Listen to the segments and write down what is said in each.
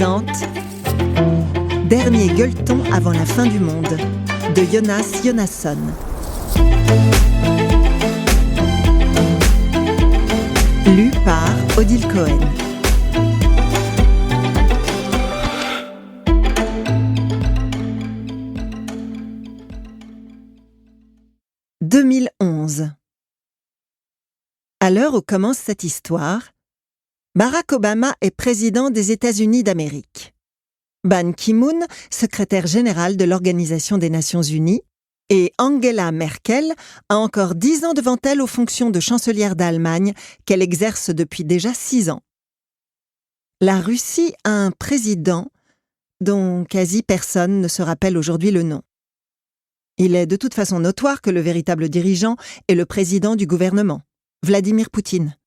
présente Dernier gueuleton avant la fin du monde de Jonas Jonasson. Lu par Odile Cohen. « 2011. À l'heure où commence cette histoire, Barack Obama est président des États-Unis d'Amérique. Ban Ki-moon, secrétaire général de l'Organisation des Nations Unies, et Angela Merkel a encore 10 ans devant elle aux fonctions de chancelière d'Allemagne qu'elle exerce depuis déjà 6 ans. La Russie a un président dont quasi personne ne se rappelle aujourd'hui le nom. Il est de toute façon notoire que le véritable dirigeant est le président du gouvernement, Vladimir Poutine.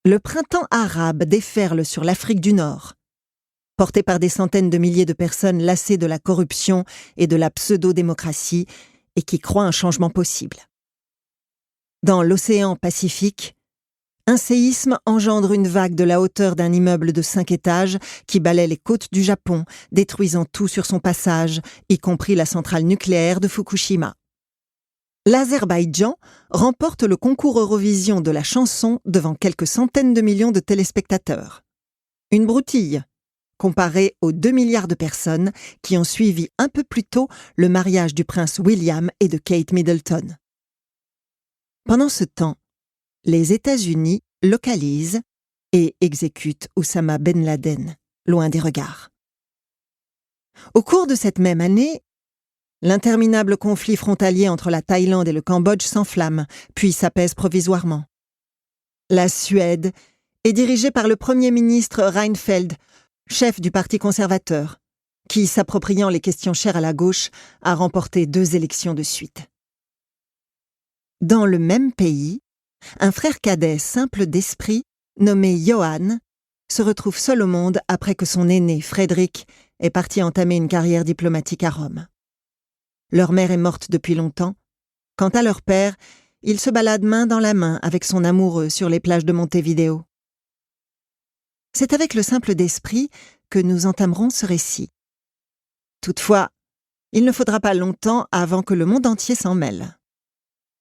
Le printemps arabe déferle sur l'Afrique du Nord, porté par des centaines de milliers de personnes lassées de la corruption et de la pseudo-démocratie et qui croient un changement possible. Dans l'océan Pacifique, un séisme engendre une vague de la hauteur d'un immeuble de 5 étages qui balaie les côtes du Japon, détruisant tout sur son passage, y compris la centrale nucléaire de Fukushima. L'Azerbaïdjan remporte le concours Eurovision de la chanson devant quelques centaines de millions de téléspectateurs. Une broutille, comparée aux 2 milliards de personnes qui ont suivi un peu plus tôt le mariage du prince William et de Kate Middleton. Pendant ce temps, les États-Unis localisent et exécutent Oussama Ben Laden, loin des regards. Au cours de cette même année, l'interminable conflit frontalier entre la Thaïlande et le Cambodge s'enflamme, puis s'apaise provisoirement. La Suède est dirigée par le Premier ministre Reinfeldt, chef du Parti conservateur, qui, s'appropriant les questions chères à la gauche, a remporté 2 élections de suite. Dans le même pays, un frère cadet simple d'esprit, nommé Johan, se retrouve seul au monde après que son aîné, Frédéric, est parti entamer une carrière diplomatique à Rome. Leur mère est morte depuis longtemps. Quant à leur père, il se balade main dans la main avec son amoureux sur les plages de Montevideo. C'est avec le simple d'esprit que nous entamerons ce récit. Toutefois, il ne faudra pas longtemps avant que le monde entier s'en mêle,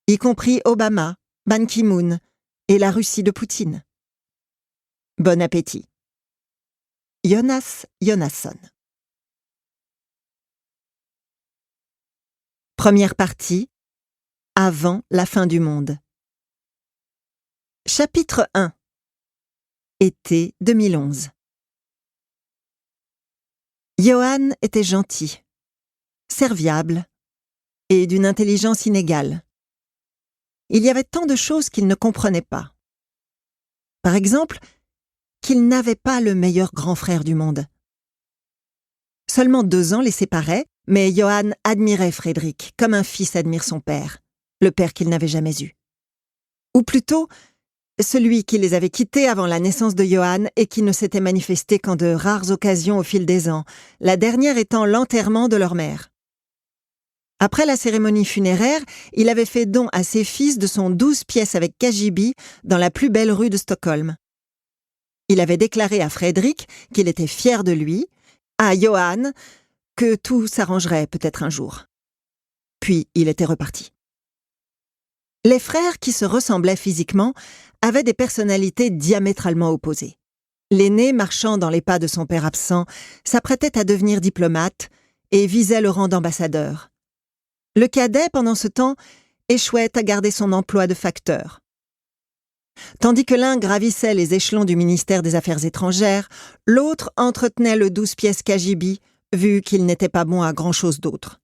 y compris Obama, Ban Ki-moon et la Russie de Poutine. Bon appétit. Jonas Jonasson. Première partie, avant la fin du monde. Chapitre 1. Été 2011. Johan était gentil, serviable et d'une intelligence inégale. Il y avait tant de choses qu'il ne comprenait pas. Par exemple, qu'il n'avait pas le meilleur grand frère du monde. Seulement 2 ans les séparaient, mais Johan admirait Frédéric comme un fils admire son père, le père qu'il n'avait jamais eu. Ou plutôt, celui qui les avait quittés avant la naissance de Johan et qui ne s'était manifesté qu'en de rares occasions au fil des ans, la dernière étant l'enterrement de leur mère. Après la cérémonie funéraire, il avait fait don à ses fils de son 12 pièces avec KGB dans la plus belle rue de Stockholm. Il avait déclaré à Frédéric qu'il était fier de lui, à Johan que tout s'arrangerait peut-être un jour. Puis il était reparti. Les frères qui se ressemblaient physiquement avaient des personnalités diamétralement opposées. L'aîné, marchant dans les pas de son père absent, s'apprêtait à devenir diplomate et visait le rang d'ambassadeur. Le cadet, pendant ce temps, échouait à garder son emploi de facteur. Tandis que l'un gravissait les échelons du ministère des Affaires étrangères, l'autre entretenait le 12 pièces KGB, vu qu'il n'était pas bon à grand-chose d'autre.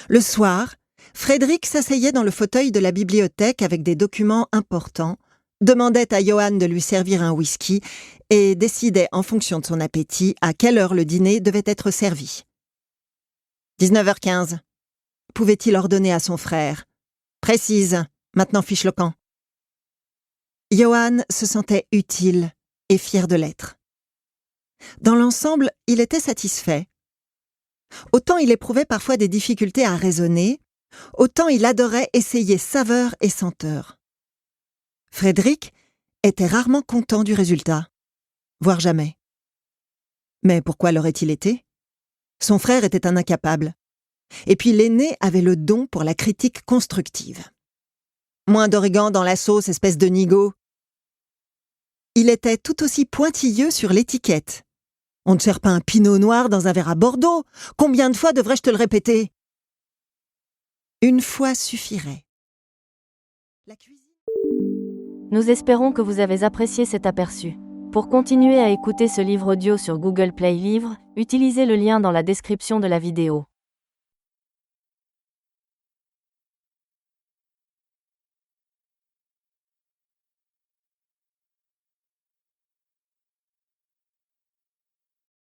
Le soir, Frédéric s'asseyait dans le fauteuil de la bibliothèque avec des documents importants, demandait à Johan de lui servir un whisky et décidait en fonction de son appétit à quelle heure le dîner devait être servi. 19h15, pouvait-il ordonner à son frère. Précise, maintenant fiche le camp. Johan se sentait utile et fier de l'être. Dans l'ensemble, il était satisfait. Autant il éprouvait parfois des difficultés à raisonner, autant il adorait essayer saveur et senteur. Frédéric était rarement content du résultat, voire jamais. Mais pourquoi l'aurait-il été? Son frère était un incapable. Et puis l'aîné avait le don pour la critique constructive. Moins d'origan dans la sauce, espèce de nigo. Il était tout aussi pointilleux sur l'étiquette. On ne sert pas un pinot noir dans un verre à Bordeaux. Combien de fois devrais-je te le répéter? Une fois suffirait. La cuisine... Nous espérons que vous avez apprécié cet aperçu. Pour continuer à écouter ce livre audio sur Google Play Livres, utilisez le lien dans la description de la vidéo.